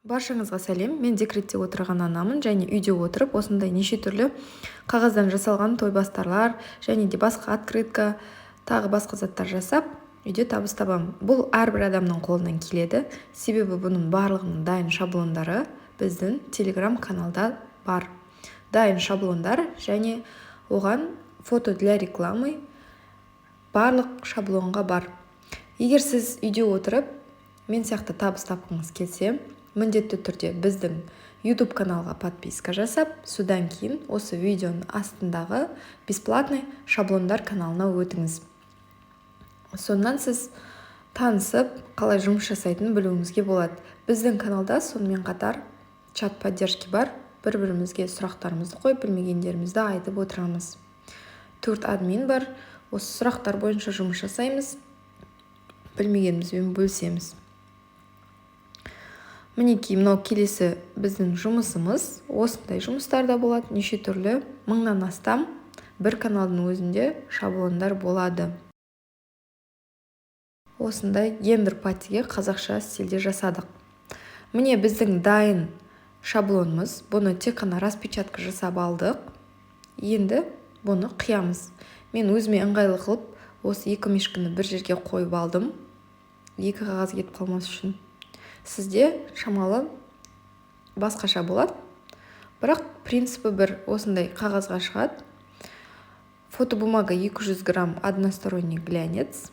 Баршаңызға сәлем, мен декретте отырған анамын және үйде отырып осындай неше түрлі қағаздан жасалған тойбастарлар және де басқа открытка, тағы басқа заттар жасап, үйде табыс табамын. Бұл әрбір адамның қолынан келеді, себебі бұның барлығының дайын шаблондары біздің телеграм-каналда бар. Дайын шаблондар және оған фото для рекламы барлық шаблонға бар. Егер сіз үйде отырып мен сияқты табыс тапқыңыз келсе, міндетті түрде біздің YouTube каналға подписка жасап, содан кейін осы видеоның астындағы бесплатный шаблондар каналына өтіңіз. Сонан сіз танысып, қалай жұмыс жасайтынын білуіңізге болады. Біздің каналда сонымен қатар чат поддержки бар. Бір-бірімізге сұрақтарымызды қойып, білмегендерімізді айтып отырамыз. 4 админ бар. Осы сұрақтар бойынша жұмыс жасаймыз. Білмегенімізбен бөлісеміз. Мінекей, мынау келесі біздің жұмысымыз. Осындай жұмыстарда болады, неше түрлі 1000-нан астам бір каналдың өзінде шаблондар болады. Осындай гендер патиге қазақша стильде жасадық. Міне біздің дайын шаблонымыз. Бұны тек қана распечатка жасап алдық. Енді бұны қиямыз. Мен өзіме ыңғайлы қылып, осы екі мешкіні бір жерге қойып алдым. Екі қағаз кетіп қалмас үшін. Сізде шамалы басқаша болады. Бірақ принципі бір, осындай қағазға шығады. Фотобумага 200 грамм односторонний глянец.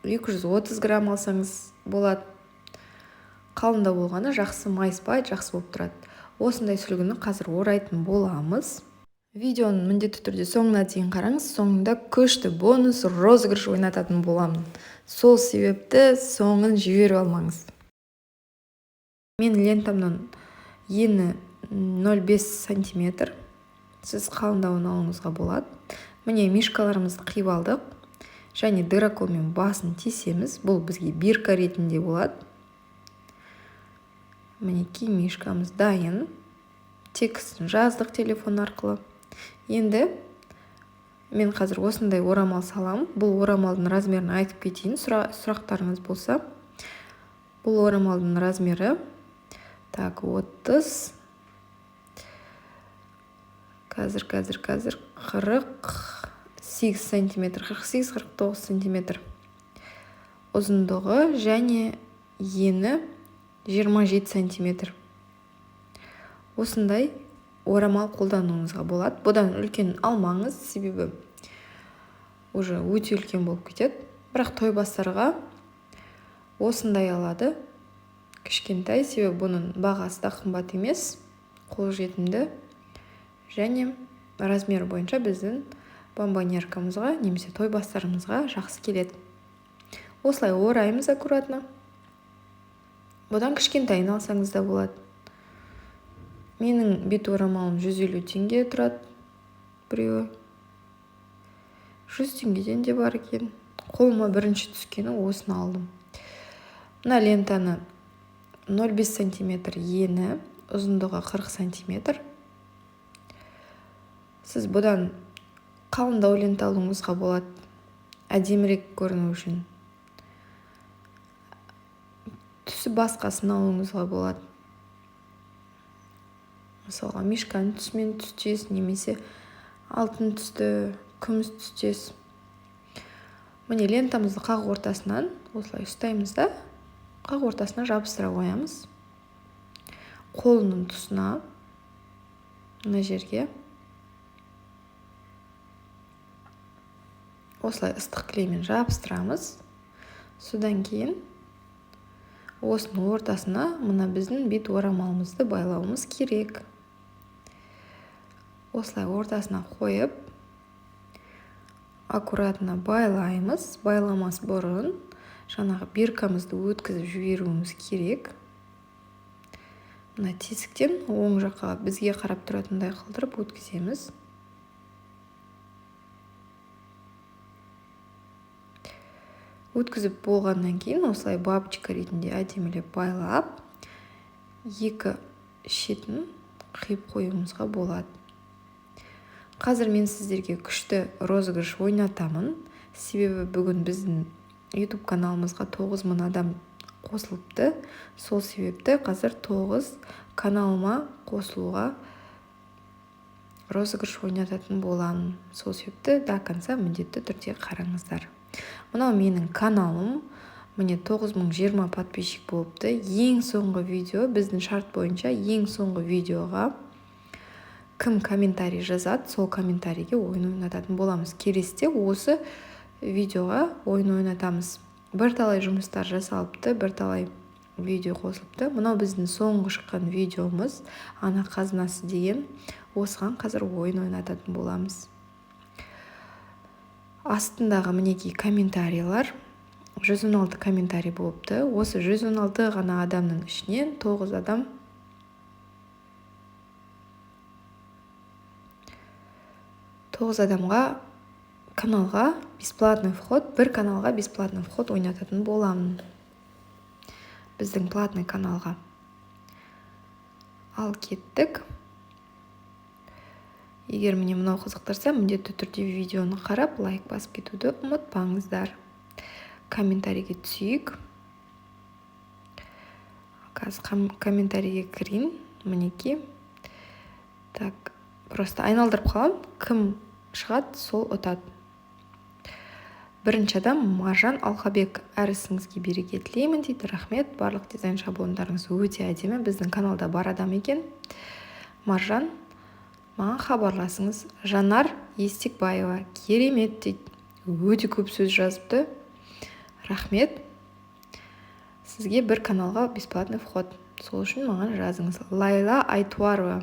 230 грамм алсаңыз болады. Қалында болғаны жақсы майыспайды, жақсы болып тұрады. Осындай сүлгіні қазір орайтын боламыз. Видеоның міндетті түрде соңына дейін қараңыз. Соңында күшті бонус розыгрыш ойнататын боламын. Сол себепті соңын жіберіп алмаңыз. Мен лентамның ені 0,5 сантиметр. Сіз қалыңдауын алуыңызға болады. Міне мишкаларымызды қиып алдық. Және дыраколмен басын тесеміз. Бұл бізге бирка ретінде болады. Мінекей мишкамыз дайын. Текстін жаздық телефон арқылы. Енді мен қазір осындай орамал салам. Бұл орамалдың размерін айтып кетейін, сұрақтарыңыз болса. Бұл орамалдың размері 30. Қазір 48 сантиметр, 48-49 сантиметр. Ұзындығы және ені 27 сантиметр. Осындай орамал қолдануыңызға болады. Бұдан үлкен алмаңыз, себебі уже өте үлкен болып кетеді. Бірақ тойбастарға осындай алады. Кішкентай, себебі бұның бағасы да қымбат емес, қолжетімді және размер бойынша біздің бомбонеркамызға немесе тойбастарымызға жақсы келеді. Осылай ораймыз аккуратно. Бұдан кішкентайын алсаңыз да болады. Менің бет орамалым 150 теңге тұрады. Біреуі 100 теңгеден де бар екен. Қолыма бірінші түскені осыны алдым. Мына лентаны 0,5 сантиметр ені, ұзындығы 40 сантиметр. Сіз бұдан қалыңдау лента алуыңызға болады. Әдемірек көріну үшін. Түсі басқасын алуыңызға болады. Мысалға, мишканың түсімен түстес, немесе алтын түсті, күміс түстес. Міне лентамызды қақ ортасынан осылай ұстаймыз да, қақ ортасына жабыстыра қоямыз. Қолының тұсына, мына жерге. Осылай ыстық клеймен жабыстырамыз. Содан кейін осының ортасына мына біздің бет орамалымызды байлауымыз керек. Осылай ортасына қойып, аккуратно байлаймыз. Байламас бұрын жаңағы биркамызды өткізіп жіберуіміз керек. Мына тесіктен оң жаққа бізге қарап тұратындай қылдырып өткіземіз. Өткізіп болғаннан кейін осылай бабочка ретінде әдемілеп байлап, екі шетін қиып қоюымызға болады. Қазір мен сіздерге күшті розыгрыш ойнатамын. Себебі бүгін біздің YouTube каналымызға 9000 адам қосылыпты. Сол себепті қазір 9 каналыма қосылуға розыгрыш ойнататын боламын. Сол себепті до конца міндетті түрде қараңыздар. Мынау менің каналым. Міне 9020 подписчик болыпты. Ең соңғы видео, біздің шарт бойынша ең соңғы видеоға кім комментарий жазады, сол комментарийге ойын ойнататын боламыз. Келесіде осы видеоға ойын ойнатамыз. Бірталай жұмыстар жасалыпты, бірталай видео қосылыпты. Мынау біздің соңғы шыққан видеомыз, ана қазынасы деген. Осыған қазір ойын ойнататын боламыз. Астындағы мінекей комментарийлар 116 комментарий болыпты. Осы 116 ғана адамның ішінен 9 адам адамға каналға бесплатный вход, бір каналға бесплатный вход ойнататын боламын. Біздің платный каналға. Ал кеттік. Егер мені мынау қызықтырса, міндетті түрде видеоны қарап, лайк басып кетуді ұмытпаңыздар. Комментарийге түсейік. Қазір комментарийге кірейін. Мінеки. Так, просто айналдырып қалам. Кім шығады, сол ұтады. Бірінші адам Маржан Алқабек. Әр ісіңізге береке тілеймін дейді. Рахмет. Барлық дизайн шаблондарыңыз өте әдемі. Біздің каналда бар адам екен. Маржан, маған хабарласыңыз. Жанар Естекбаева. Керемет дейді. Өте көп сөз жазыпты. Рахмет. Сізге бір каналға бесплатный вход. Сол үшін маған жазыңыз. Лайла Айтуарова.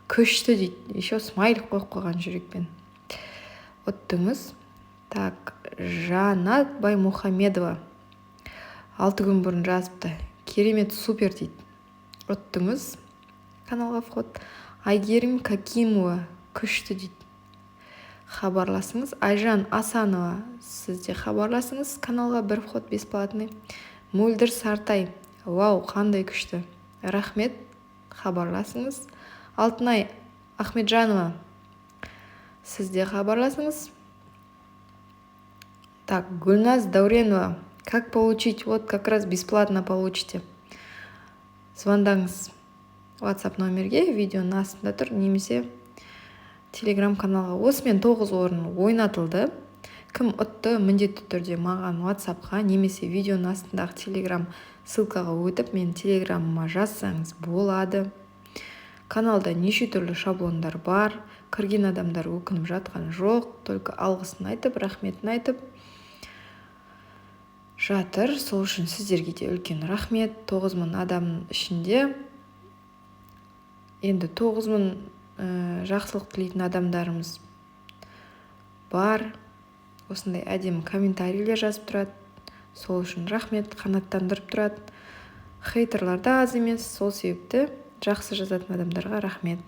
Күшті дейді. Еще смайлик қойып қойған жүрекпен. Ұттыңыз. Так, Жанат Баймухамедова. 6 күн бұрын жазыпты. Керемет, супер дейді. Ұттыңыз. Каналға вход. Айгерім Какимова. Күшті дейді. Хабарласыңыз. Айжан Асанова. Сізде хабарласыңыз. Каналға бір вход бесплатный. Мөлдір Сартай. Вау, қандай күшті. Рахмет. Хабарласыңыз. Алтынай Ахмеджанова. Сізде хабарласыңыз. Так, Гүлназ Дауренова. Как получить? Вот как раз бесплатно получите. Звондаңыз WhatsApp номерге, видеоның астында тұр, немесе Telegram каналға. Осымен 9 орын ойнатылды. Кім ұтты, міндетті түрде маған WhatsAppқа, немесе видеоның астындағы Telegram ссылкаға өтіп, мен Telegramыма жазсаңыз болады. Каналда неше түрлі шаблондар бар. Кірген адамдар өкініп жатқан жоқ. Только алғысын айтып, рахметін айтып жатыр. Сол үшін сіздерге де үлкен рахмет. 9000 адамның ішінде енді 9000 жақсылық тілейтін адамдарымыз бар. Осындай әдемі комментарийлер жазып тұрады. Сол үшін рахмет, қанаттандырып тұрады. Хейтерлар да аз емес. Сол себепті жақсы жазатын адамдарға рахмет.